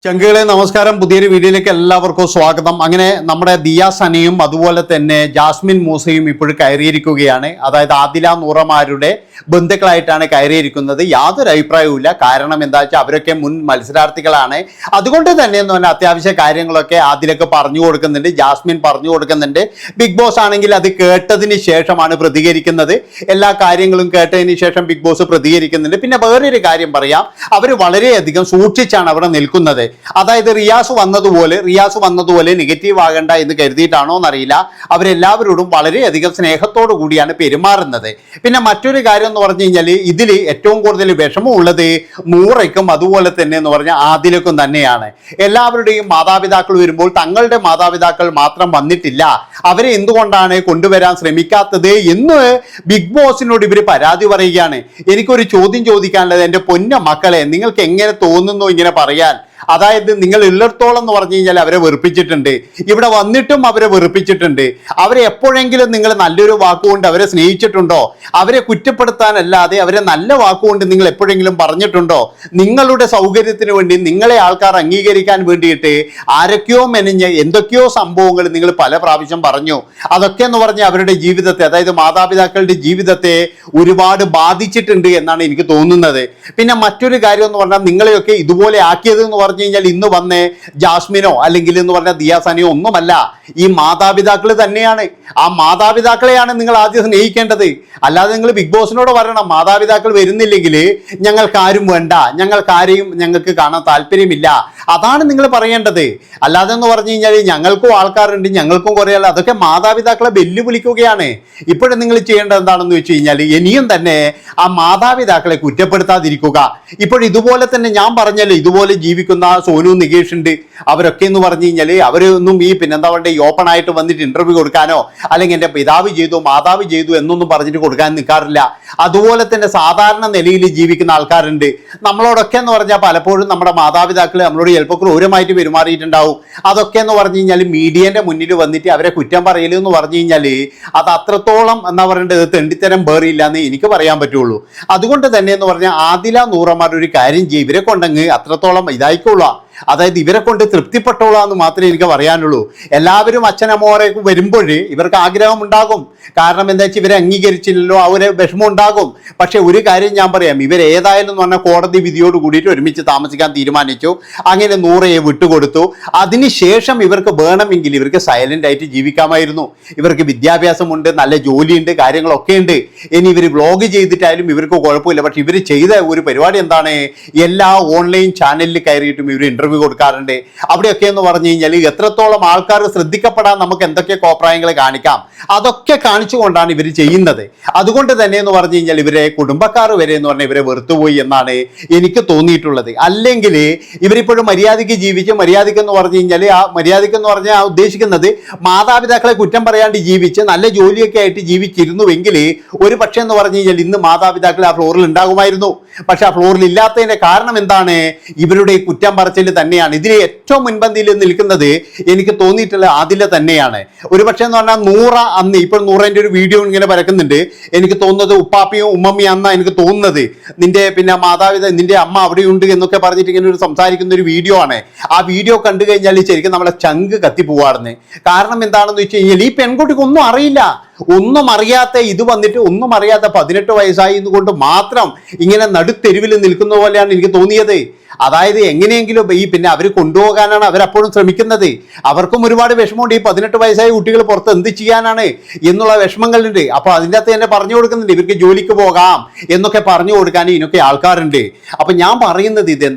ചങ്കുകളെ നമസ്കാരം. പുതിയൊരു വീഡിയോയിലേക്ക് എല്ലാവർക്കും സ്വാഗതം. അങ്ങനെ നമ്മുടെ ദിയ സനയും അതുപോലെ തന്നെ ജാസ്മിൻ മൂസയും ഇപ്പോഴും കയറിയിരിക്കുകയാണ്. അതായത് ആദില നൂറമാരുടെ ബന്ധുക്കളായിട്ടാണ് കയറിയിരിക്കുന്നത്. യാതൊരു അഭിപ്രായവുമില്ല. കാരണം എന്താ വെച്ചാൽ അവരൊക്കെ മുൻ മത്സരാർത്ഥികളാണ്. അതുകൊണ്ട് തന്നെ എന്ന് പറഞ്ഞാൽ അത്യാവശ്യ കാര്യങ്ങളൊക്കെ ആദിലൊക്കെ പറഞ്ഞു കൊടുക്കുന്നുണ്ട്, ജാസ്മിൻ പറഞ്ഞു കൊടുക്കുന്നുണ്ട്. ബിഗ് ബോസ് ആണെങ്കിൽ അത് കേട്ടതിന് ശേഷമാണ് പ്രതികരിക്കുന്നത്. എല്ലാ കാര്യങ്ങളും കേട്ടതിന് ശേഷം ബിഗ് ബോസ് പ്രതികരിക്കുന്നുണ്ട്. പിന്നെ വേറൊരു കാര്യം പറയാം, അവർ വളരെയധികം സൂക്ഷിച്ചാണ് അവിടെ നിൽക്കുന്നത്. അതായത് റിയാസ് വന്നതുപോലെ നെഗറ്റീവ് ആകണ്ട എന്ന് കരുതിയിട്ടാണോ എന്നറിയില്ല, അവരെല്ലാവരോടും വളരെയധികം സ്നേഹത്തോടു കൂടിയാണ് പെരുമാറുന്നത്. പിന്നെ മറ്റൊരു കാര്യം എന്ന് പറഞ്ഞു കഴിഞ്ഞാൽ ഇതിൽ ഏറ്റവും കൂടുതൽ വിഷമമുള്ളത് നൂറയ്ക്കും അതുപോലെ തന്നെ എന്ന് പറഞ്ഞാൽ ആദിലക്കും തന്നെയാണ്. എല്ലാവരുടെയും മാതാപിതാക്കൾ വരുമ്പോൾ തങ്ങളുടെ മാതാപിതാക്കൾ മാത്രം വന്നിട്ടില്ല, അവരെ എന്തുകൊണ്ടാണ് കൊണ്ടുവരാൻ ശ്രമിക്കാത്തത് എന്ന് ബിഗ് ബോസിനോട് ഇവർ പരാതി പറയുകയാണ്. എനിക്കൊരു ചോദ്യം ചോദിക്കാനുള്ളത്, എൻ്റെ പൊന്ന മക്കളെ, നിങ്ങൾക്ക് എങ്ങനെ തോന്നുന്നു ഇങ്ങനെ പറയാൻ? അതായത് നിങ്ങൾ ഉള്ളിടത്തോളം എന്ന് പറഞ്ഞു കഴിഞ്ഞാൽ അവരെ വെറുപ്പിച്ചിട്ടുണ്ട്, ഇവിടെ വന്നിട്ടും അവരെ വെറുപ്പിച്ചിട്ടുണ്ട്. അവരെ എപ്പോഴെങ്കിലും നിങ്ങൾ നല്ലൊരു വാക്കുകൊണ്ട് അവരെ സ്നേഹിച്ചിട്ടുണ്ടോ? അവരെ കുറ്റപ്പെടുത്താനല്ലാതെ അവരെ നല്ല വാക്കുകൊണ്ട് നിങ്ങൾ എപ്പോഴെങ്കിലും പറഞ്ഞിട്ടുണ്ടോ? നിങ്ങളുടെ സൗകര്യത്തിന് വേണ്ടി നിങ്ങളെ ആൾക്കാർ അംഗീകരിക്കാൻ വേണ്ടിയിട്ട് ആരൊക്കെയോ മെനഞ്ഞ് എന്തൊക്കെയോ സംഭവങ്ങൾ നിങ്ങൾ പല പ്രാവശ്യം പറഞ്ഞു. അതൊക്കെ എന്ന് പറഞ്ഞാൽ അവരുടെ ജീവിതത്തെ, അതായത് മാതാപിതാക്കളുടെ ജീവിതത്തെ ഒരുപാട് ബാധിച്ചിട്ടുണ്ട് എന്നാണ് എനിക്ക് തോന്നുന്നത്. പിന്നെ മറ്റൊരു കാര്യം എന്ന് പറഞ്ഞാൽ നിങ്ങളെയൊക്കെ ഇതുപോലെ ആക്കിയത് എന്ന് പറഞ്ഞു കഴിഞ്ഞാൽ ഇന്ന് വന്നേ ജാസ്മിനോ അല്ലെങ്കിൽ എന്ന് പറഞ്ഞ ദിയ സനയോ ഒന്നുമല്ല, ഈ മാതാപിതാക്കൾ തന്നെയാണ്. ആ മാതാപിതാക്കളെയാണ് നിങ്ങൾ ആദ്യം സ്നേഹിക്കേണ്ടത്. അല്ലാതെ നിങ്ങൾ ബിഗ് ബോസിനോട് പറയണം, മാതാപിതാക്കൾ വരുന്നില്ലെങ്കിൽ ഞങ്ങൾക്കാരും വേണ്ട, ഞങ്ങൾക്ക് കാണാൻ താല്പര്യമില്ല. അതാണ് നിങ്ങൾ പറയേണ്ടത്. അല്ലാതെ എന്ന് പറഞ്ഞു കഴിഞ്ഞാൽ ഞങ്ങൾക്കും ആൾക്കാരുണ്ട്, ഞങ്ങൾക്കും കുറേ ആൾ, അതൊക്കെ മാതാപിതാക്കളെ വെല്ലുവിളിക്കുകയാണ്. ഇപ്പോഴും നിങ്ങൾ ചെയ്യേണ്ടത് എന്താണെന്ന് വെച്ച് കഴിഞ്ഞാൽ ഇനിയും തന്നെ ആ മാതാപിതാക്കളെ കുറ്റപ്പെടുത്താതിരിക്കുക. ഇപ്പോൾ ഇതുപോലെ തന്നെ ഞാൻ പറഞ്ഞല്ലോ, ഇതുപോലെ ജീവിക്കുന്ന സോനു നികേഷ് ഉണ്ട്, അവരൊക്കെ എന്ന് പറഞ്ഞു കഴിഞ്ഞാൽ അവരൊന്നും ഈ പിന്നെന്താ പറയുക, ഈ ഓപ്പൺ ആയിട്ട് വന്നിട്ട് ഇന്റർവ്യൂ കൊടുക്കാനോ അല്ലെങ്കിൽ എൻ്റെ പിതാവ് ചെയ്തു മാതാവ് ചെയ്തു എന്നൊന്നും പറഞ്ഞിട്ട് കൊടുക്കാൻ നിൽക്കാറില്ല. അതുപോലെ തന്നെ സാധാരണ നിലയിൽ ജീവിക്കുന്ന ആൾക്കാരുണ്ട്. നമ്മളോടൊക്കെ എന്ന് പറഞ്ഞാൽ പലപ്പോഴും നമ്മുടെ മാതാപിതാക്കൾ നമ്മളോട് ചിലപ്പോൾ ക്രൂരമായിട്ട് പെരുമാറിയിട്ടുണ്ടാവും. അതൊക്കെ എന്ന് പറഞ്ഞു കഴിഞ്ഞാൽ മീഡിയന്റെ മുന്നിൽ വന്നിട്ട് അവരെ കുറ്റം പറയല് എന്ന് പറഞ്ഞു കഴിഞ്ഞാൽ അത് അത്രത്തോളം എന്താ പറയേണ്ടത്, തെണ്ടിത്തരം വേറില്ല എന്ന് എനിക്ക് പറയാൻ പറ്റുള്ളൂ. അതുകൊണ്ട് തന്നെ എന്ന് പറഞ്ഞാൽ ആദില നൂറമാർ ഒരു കാര്യം ചെയ്യും, ഇവരെ കൊണ്ടങ്ങ് അത്രത്തോളം ഇതായിക്കോളാം, അതായത് ഇവരെ കൊണ്ട് തൃപ്തിപ്പെട്ടോളാന്ന് മാത്രമേ എനിക്ക് പറയാനുള്ളൂ. എല്ലാവരും അച്ഛനമ്മോരെ വരുമ്പോൾ ഇവർക്ക് ആഗ്രഹം ഉണ്ടാകും. കാരണം എന്താ വെച്ചാൽ ഇവരെ അംഗീകരിച്ചില്ലല്ലോ, അവരെ വിഷമം ഉണ്ടാകും. പക്ഷെ ഒരു കാര്യം ഞാൻ പറയാം, ഇവരേതായാലും എന്ന് പറഞ്ഞാൽ കോടതി വിധിയോട് കൂടിയിട്ട് ഒരുമിച്ച് താമസിക്കാൻ തീരുമാനിച്ചു. അങ്ങനെ നൂറയെ വിട്ടുകൊടുത്തു. അതിനുശേഷം ഇവർക്ക് വേണമെങ്കിൽ ഇവർക്ക് സൈലന്റ് ആയിട്ട് ജീവിക്കാമായിരുന്നു. ഇവർക്ക് വിദ്യാഭ്യാസമുണ്ട്, നല്ല ജോലിയുണ്ട്, കാര്യങ്ങളൊക്കെ ഉണ്ട്. ഇനി ഇവർ വ്ളോഗ് ചെയ്തിട്ടായാലും ഇവർക്ക് കുഴപ്പമില്ല. പക്ഷെ ഇവർ ചെയ്ത ഒരു പരിപാടി എന്താണ്, എല്ലാ ഓൺലൈൻ ചാനലിൽ കയറിയിട്ടും ഇവർ ഇന്റർവ്യൂ കൊടുക്കാറുണ്ട്. അവിടെയൊക്കെ എന്ന് പറഞ്ഞു കഴിഞ്ഞാൽ എത്രത്തോളം ആൾക്കാർ ശ്രദ്ധിക്കപ്പെടാൻ നമുക്ക് എന്തൊക്കെ കോപ്രായങ്ങൾ കാണിക്കാം, അതൊക്കെ കാണിച്ചുകൊണ്ടാണ് ഇവർ ചെയ്യുന്നത്. അതുകൊണ്ട് തന്നെ എന്ന് പറഞ്ഞു കഴിഞ്ഞാൽ ഇവരെ കുടുംബക്കാർ വരെ എന്ന് പറഞ്ഞാൽ ഇവരെ വെറുത്തുപോയി എന്നാണ് എനിക്ക് തോന്നിയിട്ടുള്ളത്. അല്ലെങ്കിൽ ഇവരിപ്പോഴും മര്യാദയ്ക്ക് ജീവിച്ച്, മര്യാദയ്ക്ക് എന്ന് പറഞ്ഞു കഴിഞ്ഞാൽ ആ മര്യാദയ്ക്ക് എന്ന് പറഞ്ഞാൽ ഉദ്ദേശിക്കുന്നത് മാതാപിതാക്കളെ കുറ്റം പറയാണ്ട് ജീവിച്ച് നല്ല ജോലിയൊക്കെ ആയിട്ട് ജീവിച്ചിരുന്നുവെങ്കിൽ ഒരു പക്ഷേ എന്ന് പറഞ്ഞു കഴിഞ്ഞാൽ ഇന്ന് മാതാപിതാക്കൾ ആ ഫ്ലോറിൽ ഉണ്ടാകുമായിരുന്നു. പക്ഷെ ആ ഫ്ലോറിൽ ഇല്ലാത്തതിന്റെ കാരണം എന്താണ്, ഇവരുടെ കുറ്റം പറച്ചിൽ തന്നെയാണ്. ഇതിൽ ഏറ്റവും മുൻപന്തിയിൽ നിൽക്കുന്നത് എനിക്ക് തോന്നിയിട്ടുള്ള ആദില തന്നെയാണ്. ഒരു പക്ഷേ എന്ന് പറഞ്ഞാൽ നൂറ അന്ന്, ഇപ്പോൾ നൂറേൻ്റെ ഒരു വീഡിയോ ഇങ്ങനെ പരക്കുന്നുണ്ട്, എനിക്ക് തോന്നുന്നത് ഉപ്പാപ്പിയും ഉമ്മമ്മയും അന്നാ എനിക്ക് തോന്നുന്നത്. നിന്റെ പിന്നെ നിന്റെ അമ്മ അവിടെയുണ്ട് എന്നൊക്കെ പറഞ്ഞിട്ട് ഇങ്ങനെ ഒരു സംസാരിക്കുന്ന ഒരു വീഡിയോ ആണ്. ആ വീഡിയോ കണ്ടു കഴിഞ്ഞാൽ ശരിക്കും നമ്മളെ ചങ്ക് കത്തിപ്പോവാറുണ്ട്. കാരണം എന്താണെന്ന് വെച്ച് കഴിഞ്ഞാൽ ഈ പെൺകുട്ടിക്ക് ഒന്നും അറിയില്ല, ഒന്നും അറിയാത്ത ഇത് വന്നിട്ട് ഒന്നും അറിയാത്ത 18 വയസ്സായി കൊണ്ട് മാത്രം ഇങ്ങനെ നടുത്തെരുവിൽ നിൽക്കുന്ന പോലെയാണ് എനിക്ക് തോന്നിയത്. അതായത് എങ്ങനെയെങ്കിലും ഈ പിന്നെ അവർ കൊണ്ടുപോകാനാണ് അവരപ്പോഴും ശ്രമിക്കുന്നത്. അവർക്കും ഒരുപാട് വിഷമമുണ്ട്. ഈ 18 വയസ്സായ കുട്ടികൾ പുറത്ത് എന്ത് ചെയ്യാനാണ് എന്നുള്ള വിഷമങ്ങളുണ്ട്. അപ്പോൾ അതിൻ്റെ അകത്ത് തന്നെ പറഞ്ഞു കൊടുക്കുന്നുണ്ട്, ഇവർക്ക് ജോലിക്ക് പോകാം എന്നൊക്കെ പറഞ്ഞു കൊടുക്കാൻ ഇതിനൊക്കെ ആൾക്കാരുണ്ട്. അപ്പം ഞാൻ പറയുന്നത്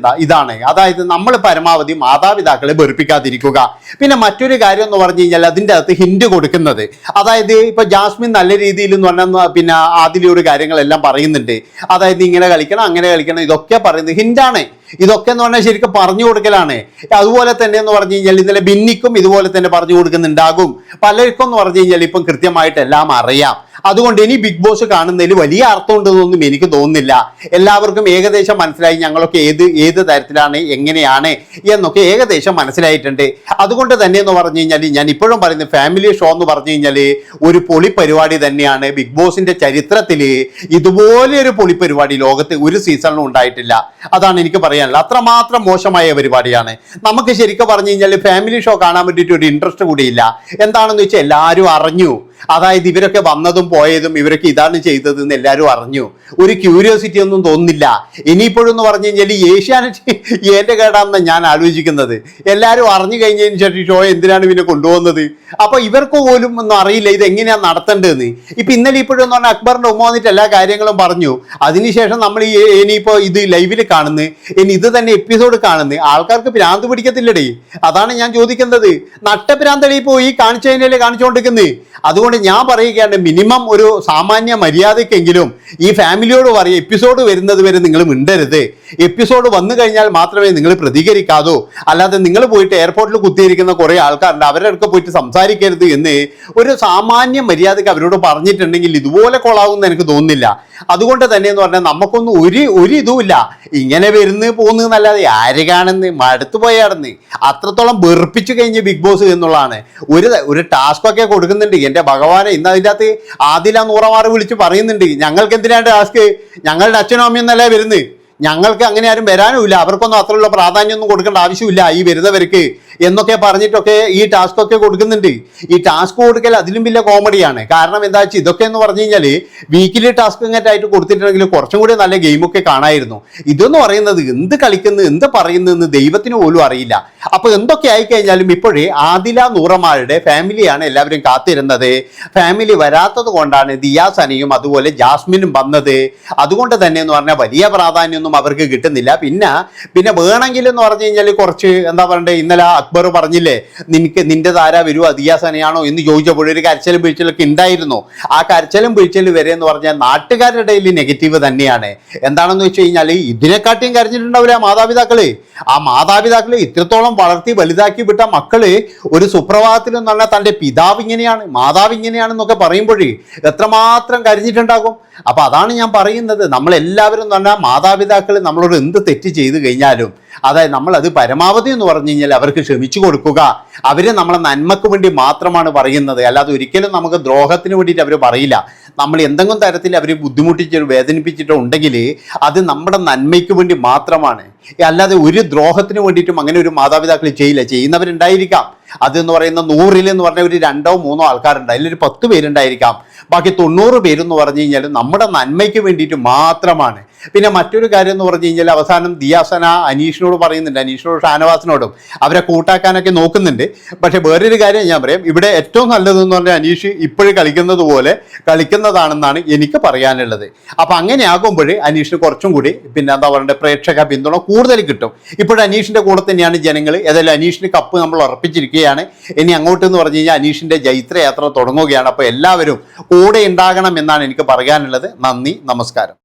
ഇതാണ്, അതായത് നമ്മൾ പരമാവധി മാതാപിതാക്കളെ വെറുപ്പിക്കാതിരിക്കുക. പിന്നെ മറ്റൊരു കാര്യം എന്ന് പറഞ്ഞു കഴിഞ്ഞാൽ അതിൻ്റെ അകത്ത് ഹിന്റ് കൊടുക്കുന്നത്, അതായത് ഇപ്പൊ ജാസ്മിൻ നല്ല രീതിയിൽ എന്ന് പറഞ്ഞാൽ പിന്നെ ആദിലയോട് കാര്യങ്ങളെല്ലാം പറയുന്നുണ്ട്. അതായത് ഇങ്ങനെ കളിക്കണം അങ്ങനെ കളിക്കണം, ഇതൊക്കെ പറയുന്നത് ഹിന്റാണ്. ഇതൊക്കെ എന്ന് പറഞ്ഞാൽ ശരിക്കും പറഞ്ഞു കൊടുക്കലാണ്. അതുപോലെ തന്നെ എന്ന് പറഞ്ഞു കഴിഞ്ഞാൽ ഇന്നലെ ബിന്നിക്കും ഇതുപോലെ തന്നെ പറഞ്ഞു കൊടുക്കുന്നുണ്ടാകും. പലർക്കും എന്ന് പറഞ്ഞു കഴിഞ്ഞാൽ ഇപ്പം കൃത്യമായിട്ട് എല്ലാം അറിയാം. അതുകൊണ്ട് ഇനി ബിഗ് ബോസ് കാണുന്നതിൽ വലിയ അർത്ഥമുണ്ടെന്നൊന്നും എനിക്ക് തോന്നുന്നില്ല. എല്ലാവർക്കും ഏകദേശം മനസ്സിലായി, ഞങ്ങളൊക്കെ ഏത് തരത്തിലാണ് എങ്ങനെയാണ് എന്നൊക്കെ ഏകദേശം മനസ്സിലായിട്ടുണ്ട്. അതുകൊണ്ട് തന്നെ എന്ന് പറഞ്ഞു കഴിഞ്ഞാൽ ഞാൻ ഇപ്പോഴും പറയുന്നത്, ഫാമിലി ഷോ എന്ന് പറഞ്ഞു കഴിഞ്ഞാൽ ഒരു പൊളി പരിപാടി തന്നെയാണ്. ബിഗ് ബോസിന്റെ ചരിത്രത്തിൽ ഇതുപോലെ ഒരു പൊളി പരിപാടി ലോകത്ത് ഒരു സീസണിലും ഉണ്ടായിട്ടില്ല. അതാണ് എനിക്ക് പറയുന്നത്. പറയാനില്ല. അത്രമാത്രം മോശമായ പരിപാടിയാണ്. നമുക്ക് ശരിക്കും പറഞ്ഞു കഴിഞ്ഞാൽ ഫാമിലി ഷോ കാണാൻ വേണ്ടിയിട്ട് ഒരു ഇൻട്രസ്റ്റ് കൂടിയില്ല. എന്താണെന്ന് വെച്ചാൽ എല്ലാവരും അറിഞ്ഞു, അതായത് ഇവരൊക്കെ വന്നതും പോയതും ഇവരൊക്കെ ഇതാണ് ചെയ്തത് എന്ന് എല്ലാവരും അറിഞ്ഞു. ഒരു ക്യൂരിയോസിറ്റി ഒന്നും തോന്നുന്നില്ല. ഇനിയിപ്പോഴെന്ന് പറഞ്ഞു കഴിഞ്ഞാൽ ഏഷ്യാനെറ്റ് ഏന്റെ കേടാണെന്ന് ഞാൻ ആലോചിക്കുന്നത്. എല്ലാവരും അറിഞ്ഞു കഴിഞ്ഞതിന് ശേഷം ഷോ എന്തിനാണ് പിന്നെ കൊണ്ടുപോകുന്നത്? അപ്പൊ ഇവർക്ക് പോലും ഒന്നും അറിയില്ല ഇത് എങ്ങനെയാണ് നടത്തേണ്ടതെന്ന്. ഇപ്പൊ ഇന്നലെ ഇപ്പോഴെന്ന് പറഞ്ഞാൽ അക്ബറിന്റെ ഉമ്മ വന്നിട്ട് എല്ലാ കാര്യങ്ങളും പറഞ്ഞു. അതിനുശേഷം നമ്മൾ ഇനിയിപ്പോ ഇത് ലൈവിൽ കാണുന്നു, ഇനി ഇത് തന്നെ എപ്പിസോഡ് കാണുന്നു, ആൾക്കാർക്ക് ഭ്രാന്ത് പിടിക്കത്തില്ലടേ. അതാണ് ഞാൻ ചോദിക്കുന്നത്. നട്ടഭ്രാന്തളി പോയി കാണിച്ചതിനല്ലേ കാണിച്ചുകൊണ്ടിരിക്കുന്നത്. അതുകൊണ്ട് ഞാൻ പറയുകയാണ്, മിനിമം ഒരു സാമാന്യ മര്യാദയ്ക്കെങ്കിലും ഈ ഫാമിലിയോട് പറയും, എപ്പിസോഡ് വരുന്നത് വരെ നിങ്ങൾ മിണ്ടരുത്. എപ്പിസോഡ് വന്നു കഴിഞ്ഞാൽ മാത്രമേ നിങ്ങൾ പ്രതികരിക്കാതോ, അല്ലാതെ നിങ്ങൾ പോയിട്ട് എയർപോർട്ടിൽ കുത്തിയിരിക്കുന്ന കുറേ ആൾക്കാരുണ്ട്, അവരുടെ അടുക്ക പോയിട്ട് സംസാരിക്കരുത് എന്ന് ഒരു സാമാന്യ മര്യാദയ്ക്ക് അവരോട് പറഞ്ഞിട്ടുണ്ടെങ്കിൽ ഇതുപോലെ കൊള്ളാവുമെന്ന് എനിക്ക് തോന്നുന്നില്ല. അതുകൊണ്ട് തന്നെ എന്ന് പറഞ്ഞാൽ നമുക്കൊന്നും ഒരു ഇതുമില്ല. ഇങ്ങനെ വരുന്ന് പോകുന്നതല്ലാതെ ആര് കാണുന്ന് മടുത്തു പോയാടുന്ന്. അത്രത്തോളം വെറുപ്പിച്ചു കഴിഞ്ഞ് ബിഗ് ബോസ് എന്നുള്ളതാണ്. ഒരു ടാസ്കൊക്കെ കൊടുക്കുന്നുണ്ട്. എൻ്റെ ഭഗവാനെ, ഇന്ന് അതിൻ്റെ അകത്ത് ആദില 100 വിളിച്ച് പറയുന്നുണ്ട്, ഞങ്ങൾക്ക് എന്തിനാണ് ടാസ്ക്, ഞങ്ങളുടെ അച്ഛനും അമ്മയും എന്നല്ലേ വരുന്നത്, ഞങ്ങൾക്ക് അങ്ങനെ ആരും വരാനുമില്ല, അവർക്കൊന്നും അത്രയുള്ള പ്രാധാന്യമൊന്നും കൊടുക്കേണ്ട ആവശ്യമില്ല ഈ വരുന്നവർക്ക് എന്നൊക്കെ പറഞ്ഞിട്ടൊക്കെ ഈ ടാസ്ക് ഒക്കെ കൊടുക്കുന്നുണ്ട്. ഈ ടാസ്ക് കൊടുക്കൽ അതിലും വലിയ കോമഡിയാണ്. കാരണം എന്താ വെച്ചാൽ ഇതൊക്കെ എന്ന് പറഞ്ഞു കഴിഞ്ഞാൽ വീക്കിലി ടാസ്ക് ഇങ്ങനെയായിട്ട് കൊടുത്തിട്ടുണ്ടെങ്കിൽ കുറച്ചും കൂടി നല്ല ഗെയിമൊക്കെ കാണായിരുന്നു. ഇതെന്ന് പറയുന്നത് എന്ത് കളിക്കുന്നു എന്ത് പറയുന്നതെന്ന് ദൈവത്തിന് പോലും അറിയില്ല. അപ്പൊ എന്തൊക്കെ ആയിക്കഴിഞ്ഞാലും ഇപ്പോഴേ ആദില നൂറമാരുടെ ഫാമിലിയാണ് എല്ലാവരും കാത്തിരുന്നത്. ഫാമിലി വരാത്തത് കൊണ്ടാണ് ദിയാസനയും അതുപോലെ ജാസ്മിനും വന്നത്. അതുകൊണ്ട് തന്നെ എന്ന് പറഞ്ഞാൽ വലിയ പ്രാധാന്യമൊന്നും അവർക്ക് കിട്ടുന്നില്ല. പിന്നെ വേണമെങ്കിൽ എന്ന് പറഞ്ഞു കഴിഞ്ഞാൽ കുറച്ച് എന്താ പറയണ്ടേ, ഇന്നലെ അക്ബർ പറഞ്ഞില്ലേ, നിന്റെ താര വരുമോ ദിയാസനയാണോ എന്ന് ചോദിച്ചപ്പോൾ ഒരു കരച്ചിലും വീഴ്ചലൊക്കെ ഉണ്ടായിരുന്നു. ആ കരച്ചിലും വീഴ്ചലും വരെ എന്ന് പറഞ്ഞാൽ നാട്ടുകാരുടെ ഇടയിൽ നെഗറ്റീവ് തന്നെയാണ്. എന്താണെന്ന് വെച്ച് കഴിഞ്ഞാൽ ഇതിനെക്കാട്ടിയും കരഞ്ഞിട്ടുണ്ടാവില്ല മാതാപിതാക്കള്. ആ മാതാപിതാക്കള് ഇത്രത്തോളം വളർത്തി വലുതാക്കി വിട്ട മക്കള് ഒരു സുപ്രഭാതത്തിൽ എന്ന് പറഞ്ഞാൽ തൻ്റെ പിതാവ് ഇങ്ങനെയാണ് മാതാവ് ഇങ്ങനെയാണെന്നൊക്കെ പറയുമ്പോഴേ എത്രമാത്രം കരഞ്ഞിട്ടുണ്ടാകും. അപ്പൊ അതാണ് ഞാൻ പറയുന്നത്, നമ്മളെല്ലാവരും എന്ന് പറഞ്ഞാൽ മാതാപിതാക്കൾ നമ്മളോട് എന്ത് തെറ്റ് ചെയ്തു കഴിഞ്ഞാലും അതായത് നമ്മളത് പരമാവധി എന്ന് പറഞ്ഞു കഴിഞ്ഞാൽ അവർക്ക് ക്ഷമിച്ചു കൊടുക്കുക. അവര് നമ്മളെ നന്മക്ക് വേണ്ടി മാത്രമാണ് പറയുന്നത്, അല്ലാതെ ഒരിക്കലും നമുക്ക് ദ്രോഹത്തിന് വേണ്ടിയിട്ട് അവർ പറയില്ല. നമ്മൾ എന്തെങ്കിലും തരത്തിൽ അവർ ബുദ്ധിമുട്ടിച്ചോ വേദനിപ്പിച്ചിട്ടോ ഉണ്ടെങ്കിൽ അത് നമ്മുടെ നന്മയ്ക്ക് വേണ്ടി മാത്രമാണ്, അല്ലാതെ ഒരു ദ്രോഹത്തിന് വേണ്ടിയിട്ടും അങ്ങനെ ഒരു മാതാപിതാക്കൾ ചെയ്യില്ല. ചെയ്യുന്നവരുണ്ടായിരിക്കാം, അതെന്ന് പറയുന്ന 100 എന്ന് പറഞ്ഞ ഒരു 2 or 3 ആൾക്കാരുണ്ട്, അതിലൊരു 10 പേരുണ്ടായിരിക്കാം. ബാക്കി 90 പേരെന്ന് പറഞ്ഞു കഴിഞ്ഞാൽ നമ്മുടെ നന്മയ്ക്ക് വേണ്ടിയിട്ട് മാത്രമാണ്. പിന്നെ മറ്റൊരു കാര്യം എന്ന് പറഞ്ഞു കഴിഞ്ഞാൽ അവസാനം ദിയാസന അനീഷിനോട് പറയുന്നുണ്ട്, അനീഷിനോട് ഷാനവാസിനോടും അവരെ കൂട്ടാക്കാനൊക്കെ നോക്കുന്നുണ്ട്. പക്ഷെ വേറൊരു കാര്യം ഞാൻ പറയാം, ഇവിടെ ഏറ്റവും നല്ലതെന്ന് പറഞ്ഞാൽ അനീഷ് ഇപ്പോഴും കളിക്കുന്നത് പോലെ കളിക്കുന്നതാണെന്നാണ് എനിക്ക് പറയാനുള്ളത്. അപ്പം അങ്ങനെ ആകുമ്പോൾ അനീഷിന് കുറച്ചും കൂടി പിന്നെ എന്താ പറയണ്ടേ പ്രേക്ഷക പിന്തുണ കൂടുതൽ കിട്ടും. ഇപ്പോഴും അനീഷിൻ്റെ കൂടെ തന്നെയാണ് ജനങ്ങൾ. ഏതായാലും അനീഷിന് കപ്പ് നമ്മൾ ഉറപ്പിച്ചിരിക്കുകയാണ്. ഇനി അങ്ങോട്ട് എന്ന് പറഞ്ഞു കഴിഞ്ഞാൽ അനീഷിൻ്റെ ജൈത്രയാത്ര തുടങ്ങുകയാണ്. അപ്പോൾ എല്ലാവരും കൂടെ ഉണ്ടാകണം എന്നാണ് എനിക്ക് പറയാനുള്ളത്. നന്ദി, നമസ്കാരം.